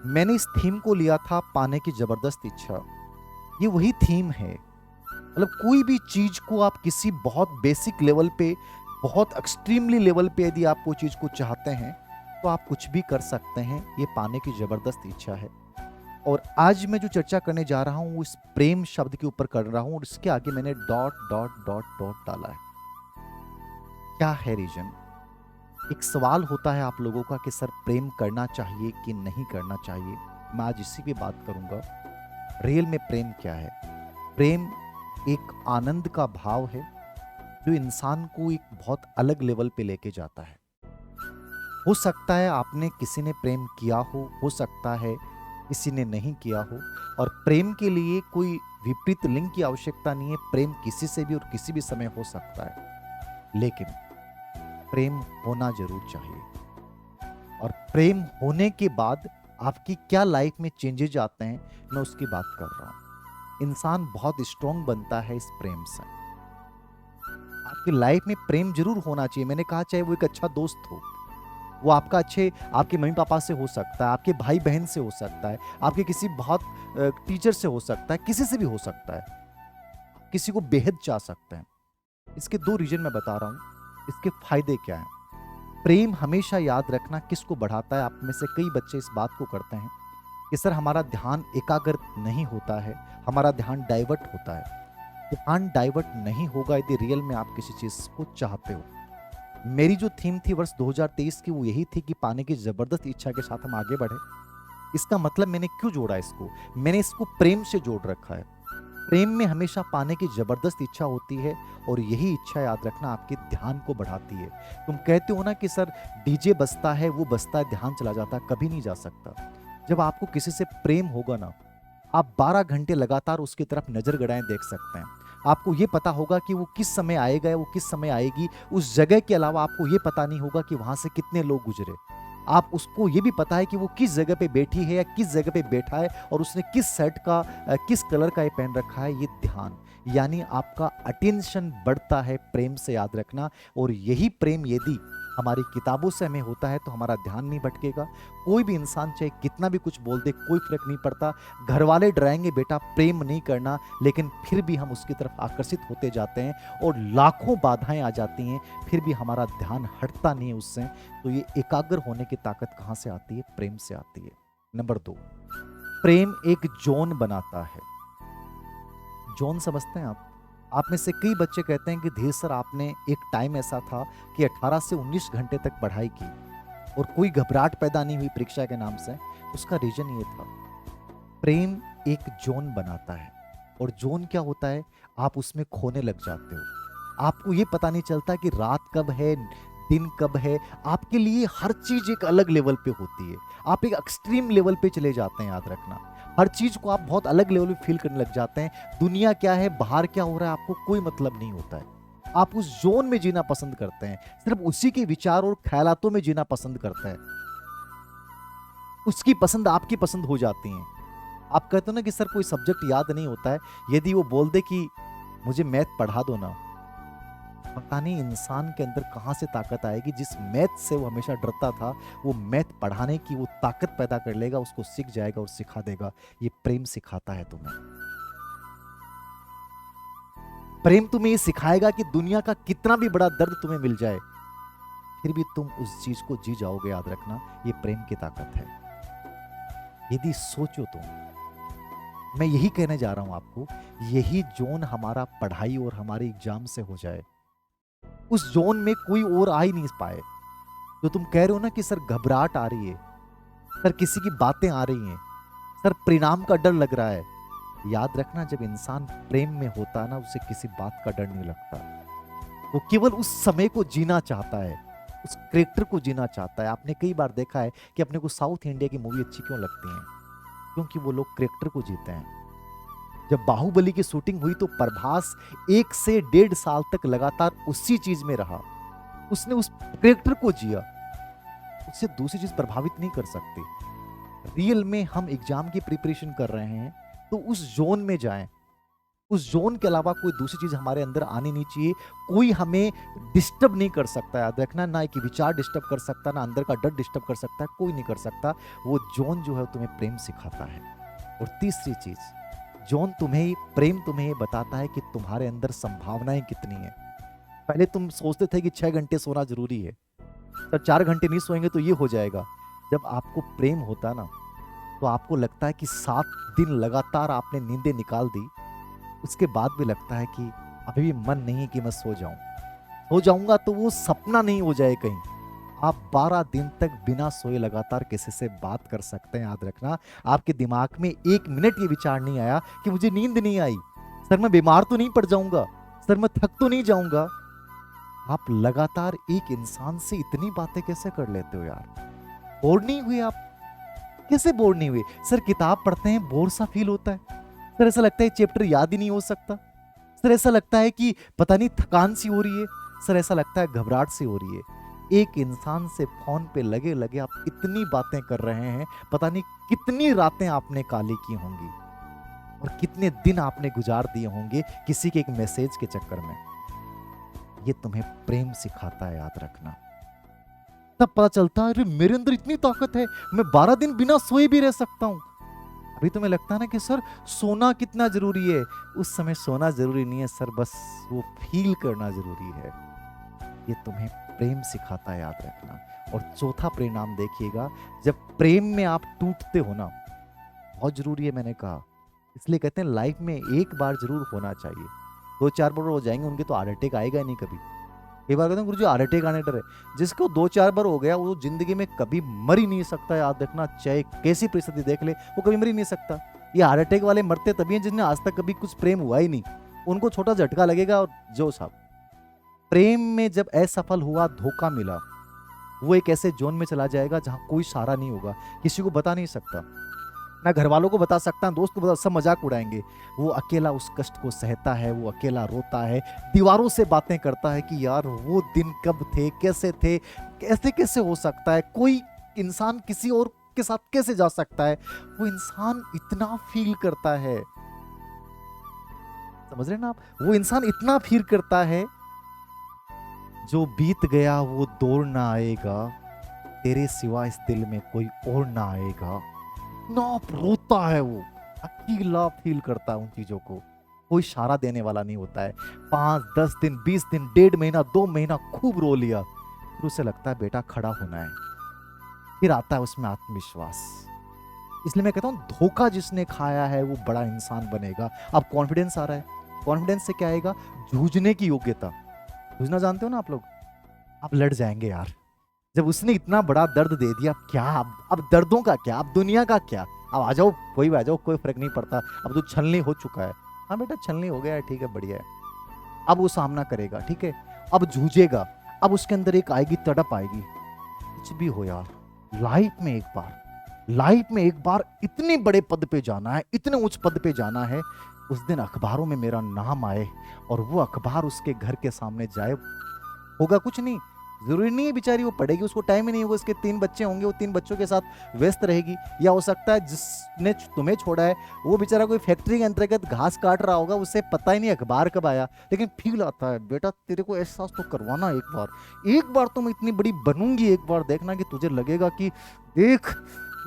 मैंने इस थीम को लिया था पाने की जबरदस्त इच्छा। ये वही थीम है। मतलब कोई भी चीज को आप किसी बहुत बेसिक लेवल पे, बहुत एक्सट्रीमली लेवल पे यदि आप वो चीज को चाहते हैं, तो आप कुछ भी कर सकते हैं। ये पाने की जबरदस्त इच्छा है। और आज मैं जो चर्चा करने जा रहा हूं वो इस प्रेम शब्द के ऊपर कर रहा हूं, और इसके आगे मैंने डॉट डॉट डॉट डॉट डाला है। क्या है रीजन? एक सवाल होता है आप लोगों का कि सर प्रेम करना चाहिए कि नहीं करना चाहिए। मैं आज इसी पे बात करूंगा। रियल में प्रेम क्या है? प्रेम एक आनंद का भाव है जो इंसान को एक बहुत अलग लेवल पे लेके जाता है। हो सकता है आपने किसी ने प्रेम किया हो सकता है किसी ने नहीं किया हो। और प्रेम के लिए कोई विपरीत लिंग की आवश्यकता नहीं है। प्रेम किसी से भी और किसी भी समय हो सकता है, लेकिन प्रेम होना जरूर चाहिए। और प्रेम होने के बाद आपकी क्या लाइफ में चेंजेज आते हैं, मैं उसकी बात कर रहा हूं। इंसान बहुत स्ट्रांग बनता है इस प्रेम से। आपकी लाइफ में प्रेम जरूर होना चाहिए। मैंने कहा चाहे वो एक अच्छा दोस्त हो, वो आपका अच्छे आपके मम्मी पापा से हो सकता है, आपके भाई बहन से हो सकता है, आपके किसी बहुत टीचर से हो सकता है, किसी से भी हो सकता है। किसी को बेहद चाह सकते हैं। इसके दो रीजन मैं बता रहा हूं। इसके फायदे क्या हैं? प्रेम हमेशा याद रखना किसको बढ़ाता है। आप में से कई बच्चे इस बात को करते हैं कि सर हमारा ध्यान एकाग्र नहीं होता है, हमारा ध्यान डाइवर्ट होता है। ध्यान डाइवर्ट नहीं होगा यदि रियल में आप किसी चीज को चाहते हो। मेरी जो थीम थी वर्ष 2023 की वो यही थी कि पाने की जबरदस्त इच्छा के साथ हम आगे बढ़े। इसका मतलब मैंने क्यों जोड़ा इसको? मैंने इसको प्रेम से जोड़ रखा है। प्रेम में हमेशा पाने की जबरदस्त इच्छा होती है, और यही इच्छा याद रखना आपके ध्यान को बढ़ाती है। तुम कहते हो ना कि सर डीजे बजता है, वो बजता है, ध्यान चला जाता है, कभी नहीं जा सकता। जब आपको किसी से प्रेम होगा ना, आप 12 घंटे लगातार उसकी तरफ नजर गड़ाए देख सकते हैं। आपको ये पता होगा कि वो किस समय आएगा या वो किस समय आएगी। उस जगह के अलावा आपको ये पता नहीं होगा कि वहां से कितने लोग गुजरे। आप उसको ये भी पता है कि वो किस जगह पे बैठी है या किस जगह पे बैठा है, और उसने किस सेट का किस कलर का ये पहन रखा है। ये ध्यान, यानी आपका अटेंशन बढ़ता है प्रेम से, याद रखना। और यही प्रेम यदि हमारी किताबों से हमें होता है तो हमारा ध्यान नहीं भटकेगा। कोई भी इंसान चाहे कितना भी कुछ बोल दे, कोई फर्क नहीं पड़ता। घर वाले डराएंगे बेटा प्रेम नहीं करना, लेकिन फिर भी हम उसकी तरफ आकर्षित होते जाते हैं, और लाखों बाधाएं आ जाती हैं, फिर भी हमारा ध्यान हटता नहीं है उससे। तो ये एकाग्र होने की ताकत कहां से आती है? प्रेम से आती है। नंबर 2, प्रेम एक जोन बनाता है। जोन समझते हैं आप में से कई बच्चे कहते हैं कि धीर सर आपने एक टाइम ऐसा था कि 18 से 19 घंटे तक पढ़ाई की और कोई घबराहट पैदा नहीं हुई परीक्षा के नाम से। उसका रीजन ये था, प्रेम एक जोन बनाता है। और जोन क्या होता है? आप उसमें खोने लग जाते हो। आपको ये पता नहीं चलता कि रात कब है, दिन कब है। आपके लिए हर चीज एक अलग लेवल पे होती है। आप एक एक्सट्रीम लेवल पे चले जाते हैं, याद रखना। हर चीज को आप बहुत अलग लेवल पे फील करने लग जाते हैं। दुनिया क्या है, बाहर क्या हो रहा है, आपको कोई मतलब नहीं होता है। आप उस जोन में जीना पसंद करते हैं, सिर्फ उसी के विचार और ख्यालातों में जीना पसंद करते हैं। उसकी पसंद आपकी पसंद हो जाती है। आप कहते हो ना कि सर कोई सब्जेक्ट याद नहीं होता है, यदि वो बोल दे कि मुझे मैथ पढ़ा दो ना, पता नहीं इंसान के अंदर कहां से ताकत आएगी। जिस मैथ से वो हमेशा डरता था, वो मैथ पढ़ाने की वो ताकत पैदा कर लेगा, उसको सीख जाएगा और सिखा देगा। ये प्रेम सिखाता है तुम्हें। प्रेम तुम्हें ये सिखाएगा कि दुनिया का कितना भी बड़ा दर्द तुम्हें मिल जाए, फिर भी तुम उस चीज को जी जाओगे। याद रखना, ये प्रेम की ताकत है। यदि सोचो तुम, मैं यही कहने जा रहा हूं आपको, यही जोन हमारा पढ़ाई और हमारे एग्जाम से हो जाए, उस जोन में कोई और आ ही नहीं पाए। जो तुम कह रहे हो ना कि सर घबराहट आ रही है, सर किसी की बातें आ रही हैं, सर परिणाम का डर लग रहा है, याद रखना जब इंसान प्रेम में होता है ना, उसे किसी बात का डर नहीं लगता। वो केवल उस समय को जीना चाहता है, उस कैरेक्टर को जीना चाहता है। आपने कई बार देखा है कि अपने को साउथ इंडिया की मूवी अच्छी क्यों लगती है? क्योंकि वो लोग कैरेक्टर को जीते हैं। जब बाहुबली की शूटिंग हुई तो प्रभास 1 से 1.5 साल तक लगातार उसी चीज में रहा। उसने उस कैरेक्टर को जिया। उससे दूसरी चीज प्रभावित नहीं कर सकती। रियल में हम एग्जाम की प्रिपरेशन कर रहे हैं तो उस जोन में जाएं। उस जोन के अलावा कोई दूसरी चीज हमारे अंदर आनी नहीं चाहिए। कोई हमें डिस्टर्ब नहीं कर सकता, याद रखना, ना कि विचार डिस्टर्ब कर सकता, ना अंदर का डर डिस्टर्ब कर सकता है, कोई नहीं कर सकता। वो जोन जो है तुम्हें प्रेम सिखाता है। और तीसरी चीज, जोन तुम्हें प्रेम तुम्हें बताता है कि तुम्हारे अंदर संभावनाएं कितनी है। पहले तुम सोचते थे कि 6 घंटे सोना जरूरी है, तब 4 घंटे नहीं सोएंगे तो ये हो जाएगा। जब आपको प्रेम होता ना, तो आपको लगता है कि 7 दिन लगातार आपने नींदें निकाल दी, उसके बाद भी लगता है कि अभी भी मन नहीं है कि मैं सो जाऊं। सो जाऊंगा तो वो सपना नहीं हो जाए कहीं। आप 12 दिन तक बिना सोए लगातार किसी से बात कर सकते हैं, याद रखना। आपके दिमाग में 1 मिनट ये विचार नहीं आया कि मुझे नींद नहीं आई, सर मैं बीमार तो नहीं पड़ जाऊंगा, सर मैं थक तो नहीं जाऊंगा। आप लगातार एक इंसान से इतनी बातें कैसे कर लेते हो यार? बोर नहीं हुए आप? कैसे बोर नहीं हुए? सर किताब पढ़ते हैं बोर सा फील होता है, सर ऐसा लगता है चैप्टर याद ही नहीं हो सकता, सर ऐसा लगता है कि पता नहीं थकान सी हो रही है, सर ऐसा लगता है घबराहट सी हो रही है। एक इंसान से फोन पे लगे लगे आप इतनी बातें कर रहे हैं, पता नहीं कितनी रातें आपने काली की होंगी और कितने दिन आपने गुजार दिए होंगे किसी के एक मैसेज के चक्कर में। ये तुम्हें प्रेम सिखाता है, याद रखना। तब पता चलता है अरे मेरे अंदर इतनी ताकत है, मैं 12 दिन बिना सोए भी रह सकता हूं। अभी तुम्हें लगता है ना कि सर सोना कितना जरूरी है, उस समय सोना जरूरी नहीं है सर, बस वो फील करना जरूरी है। ये तुम्हें प्रेम सिखाता है, याद रखना। और चौथा परिणाम देखिएगा, जब प्रेम में आप टूटते हो ना, बहुत जरूरी है, मैंने कहा, इसलिए कहते हैं लाइफ में एक बार जरूर होना चाहिए। 2-4 बार हो जाएंगे उनके तो हार्ट अटैक आएगा ही नहीं कभी। कई बार कहते हैं गुरुजी हार्ट अटैक आने डर है, जिसको 2-4 बार हो गया वो जिंदगी में कभी मर ही नहीं सकता, याद रखना। चाहे कैसी परिस्थिति देख ले, वो कभी मर ही नहीं सकता। ये हार्ट अटैक वाले मरते तभी हैं जिन्हें आज तक कभी कुछ प्रेम हुआ ही नहीं, उनको छोटा झटका लगेगा और जो साहब। प्रेम में जब असफल हुआ, धोखा मिला, वो एक ऐसे जोन में चला जाएगा जहां कोई सहारा नहीं होगा, किसी को बता नहीं सकता, ना घर वालों को बता सकता, दोस्त को बता, सब मजाक उड़ाएंगे। वो अकेला उस कष्ट को सहता है, वो अकेला रोता है, दीवारों से बातें करता है कि यार वो दिन कब थे, कैसे थे, कैसे कैसे हो सकता है, कोई इंसान किसी और के साथ कैसे जा सकता है। वो इंसान इतना फील करता है, समझ रहे ना आप? वो इंसान इतना फील करता है, जो बीत गया वो दौड़ ना आएगा, तेरे सिवा इस दिल में कोई और ना आएगा। इतना रोता है वो, अकेला फील करता है उन चीजों को, कोई सहारा देने वाला नहीं होता है। 5-10 दिन, 20 दिन, 1.5 महीना, 2 महीना खूब रो लिया, फिर उसे लगता है बेटा खड़ा होना है, फिर आता है उसमें आत्मविश्वास। इसलिए मैं कहता हूं धोखा जिसने खाया है वो बड़ा इंसान बनेगा। अब कॉन्फिडेंस आ रहा है, कॉन्फिडेंस से क्या आएगा? जूझने की योग्यता। जूझना जानते हो ना आप लोग? आप लड़ जाएंगे यार, जब उसने इतना बड़ा दर्द दे दिया, क्या अब दर्दों का क्या, अब दुनिया का क्या, अब आ जाओ, कोई भी आ जाओ, कोई फर्क नहीं पड़ता, अब तो छलनी हो चुका है। हाँ बेटा छलनी हो गया है, ठीक है, बढ़िया है। अब वो सामना करेगा, ठीक है, अब जूझेगा, अब उसके अंदर एक आएगी, तड़प आएगी। कुछ भी हो यार, लाइफ में एक बार, लाइफ में एक बार इतने बड़े पद पे जाना है, इतने उच्च पद पे जाना है, उस दिन अखबारों में मेरा नाम आए और वो अखबार उसके घर के सामने जाए। होगा कुछ नहीं, जरूरी नहीं है बेचारी वो पढ़ेगी, उसको टाइम ही नहीं होगा, उसके 3 बच्चे होंगे, वो 3 बच्चों के साथ व्यस्त रहेगी। या हो सकता है जिसने तुम्हें छोड़ा है वो बेचारा कोई फैक्ट्री के अंतर्गत घास काट रहा होगा, उसे पता ही नहीं अखबार कब आया, लेकिन फील आता है बेटा तेरे को एहसास तो करवाना एक बार तो मैं इतनी बड़ी बनूंगी, एक बार देखना कि तुझे लगेगा कि देख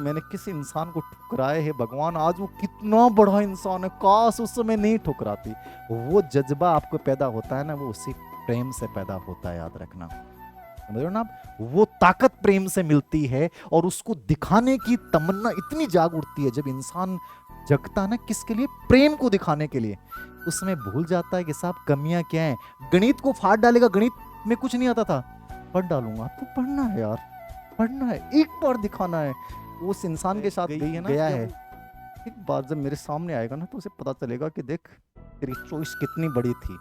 मैंने किस इंसान को ठुकराए है भगवान, आज वो कितना बड़ा इंसान है, काश उस समय नहीं ठुकराती। वो जज्बा आपको पैदा होता है ना, वो उसी प्रेम से पैदा होता है, याद रखना। समझ रहे हो ना आप? वो ताकत प्रेम से मिलती है और उसको दिखाने की तमन्ना इतनी जाग उठती है। जब इंसान जगता ना किसके लिए? प्रेम को दिखाने के लिए। उसमें भूल जाता है कि साहब कमियां क्या हैं। गणित को फाड़ डालेगा, गणित में कुछ नहीं आता था, पढ़ डालूंगा, तो पढ़ना है यार, पढ़ना है, एक बार दिखाना है। उस इंसान के साथ गई है ना, गया है, एक बार जब मेरे सामने आएगा ना तो उसे पता चलेगा कि देख तेरी चॉइस कितनी बड़ी थी।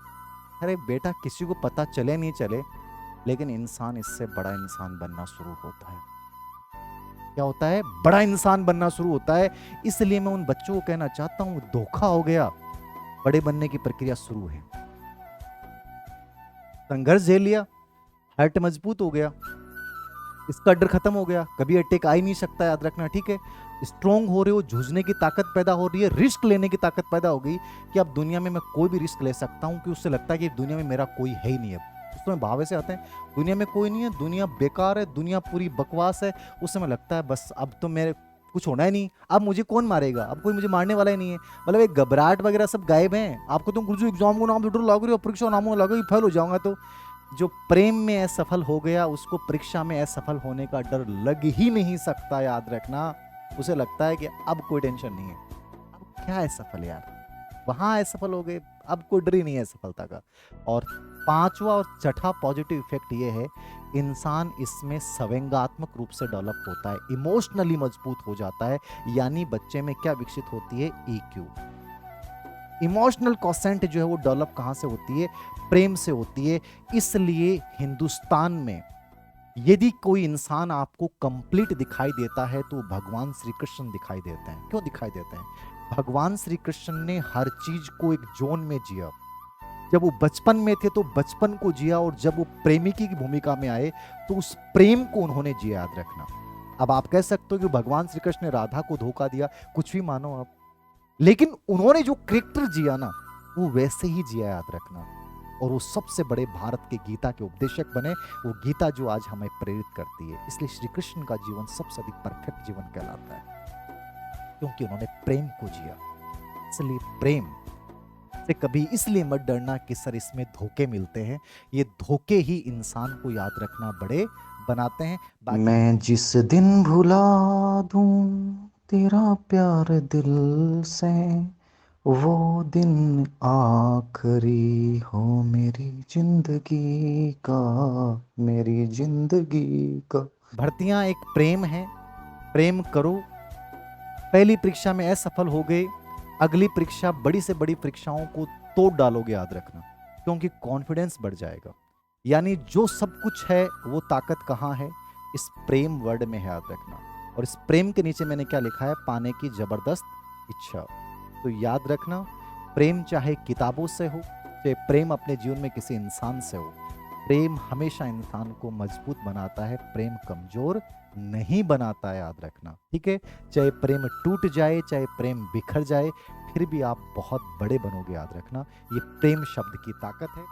अरे बेटा किसी को पता चले नहीं चले, लेकिन इंसान इससे बड़ा इंसान बनना शुरू होता है। क्या होता है? बड़ा इंसान बनना शुरू होता है। इसलिए मैं उन बच्चों को कहना चाहता हूं, धोखा हो गया, बड़े बनने की प्रक्रिया शुरू है। संघर्ष झेल लिया, हार्ट मजबूत हो गया, इसका डर खत्म हो गया, कभी अटैक आ ही नहीं सकता, याद रखना, ठीक है। स्ट्रोंग हो रहे हो, जूझने की ताकत पैदा हो रही है, रिस्क लेने की ताकत पैदा हो गई कि अब दुनिया में मैं कोई भी रिस्क ले सकता हूँ, कि उससे लगता है कि दुनिया में मेरा कोई है ही नहीं है। उस समय भाव ऐसे आते हैं, दुनिया में कोई नहीं है, दुनिया बेकार है, दुनिया पूरी बकवास है। उस समय लगता है बस अब तो मेरे कुछ होना ही नहीं, अब मुझे कौन मारेगा, अब कोई मुझे मारने वाला ही नहीं है। मतलब एक घबराहट वगैरह सब गायब हैं। आपको तुम गुरुजी एग्जाम को नाम डर लग रही हो, परीक्षा नामों लग रही, फेल हो जाऊंगा। तो जो प्रेम में असफल हो गया उसको परीक्षा में असफल होने का डर लग ही नहीं सकता, याद रखना। उसे लगता है कि अब कोई टेंशन नहीं है, अब क्या असफल यार, वहां असफल हो गए, अब कोई डर ही नहीं है सफलता का। और पांचवा और छठा पॉजिटिव इफेक्ट ये है, इंसान इसमें संवेगात्मक रूप से डेवलप होता है, इमोशनली मजबूत हो जाता है। यानी बच्चे में क्या विकसित होती है, ईक्यू, इमोशनल कॉसेंट जो है वो डेवलप कहां से होती है, प्रेम से होती है। इसलिए हिंदुस्तान में यदि कोई इंसान आपको कंप्लीट दिखाई देता है तो भगवान श्री कृष्ण दिखाई देते हैं। क्यों दिखाई देते हैं, भगवान श्री कृष्ण ने हर चीज को एक जोन में जिया। जब वो बचपन में थे तो बचपन को जिया, और जब वो प्रेमिकी की भूमिका में आए तो उस प्रेम को उन्होंने जिया, याद रखना। अब आप कह सकते हो कि भगवान श्री कृष्ण ने राधा को धोखा दिया, कुछ भी मानो आप, लेकिन उन्होंने जो कैरेक्टर जिया ना वो वैसे ही जिया, याद रखना। और वो सबसे बड़े भारत के गीता के उपदेशक बने, वो गीता जो आज हमें प्रेरित करती है। इसलिए श्री कृष्ण का जीवन सबसे अधिक परफेक्ट जीवन कहलाता है, क्योंकि उन्होंने प्रेम को जिया। इसलिए प्रेम से कभी इसलिए मत डरना कि सर इसमें धोखे मिलते हैं, ये धोखे ही इंसान को, याद रखना, बड़े बनाते हैं। मैं जिस दिन भुला दूं तेरा प्यार दिल से, वो दिन आखिरी हो मेरी जिंदगी का, मेरी जिंदगी का। भर्तियां एक प्रेम है, प्रेम करो। पहली परीक्षा में असफल हो गए, अगली परीक्षा बड़ी से बड़ी परीक्षाओं को तोड़ डालोगे, याद रखना, क्योंकि कॉन्फिडेंस बढ़ जाएगा। यानी जो सब कुछ है वो ताकत कहाँ है, इस प्रेम वर्ड में है, याद रखना। और इस प्रेम के नीचे मैंने क्या लिखा है, पाने की जबरदस्त इच्छा। तो याद रखना, प्रेम चाहे किताबों से हो, चाहे प्रेम अपने जीवन में किसी इंसान से हो, प्रेम हमेशा इंसान को मजबूत बनाता है, प्रेम कमजोर नहीं बनाता है, याद रखना, ठीक है। चाहे प्रेम टूट जाए, चाहे प्रेम बिखर जाए, फिर भी आप बहुत बड़े बनोगे, याद रखना। ये प्रेम शब्द की ताकत है।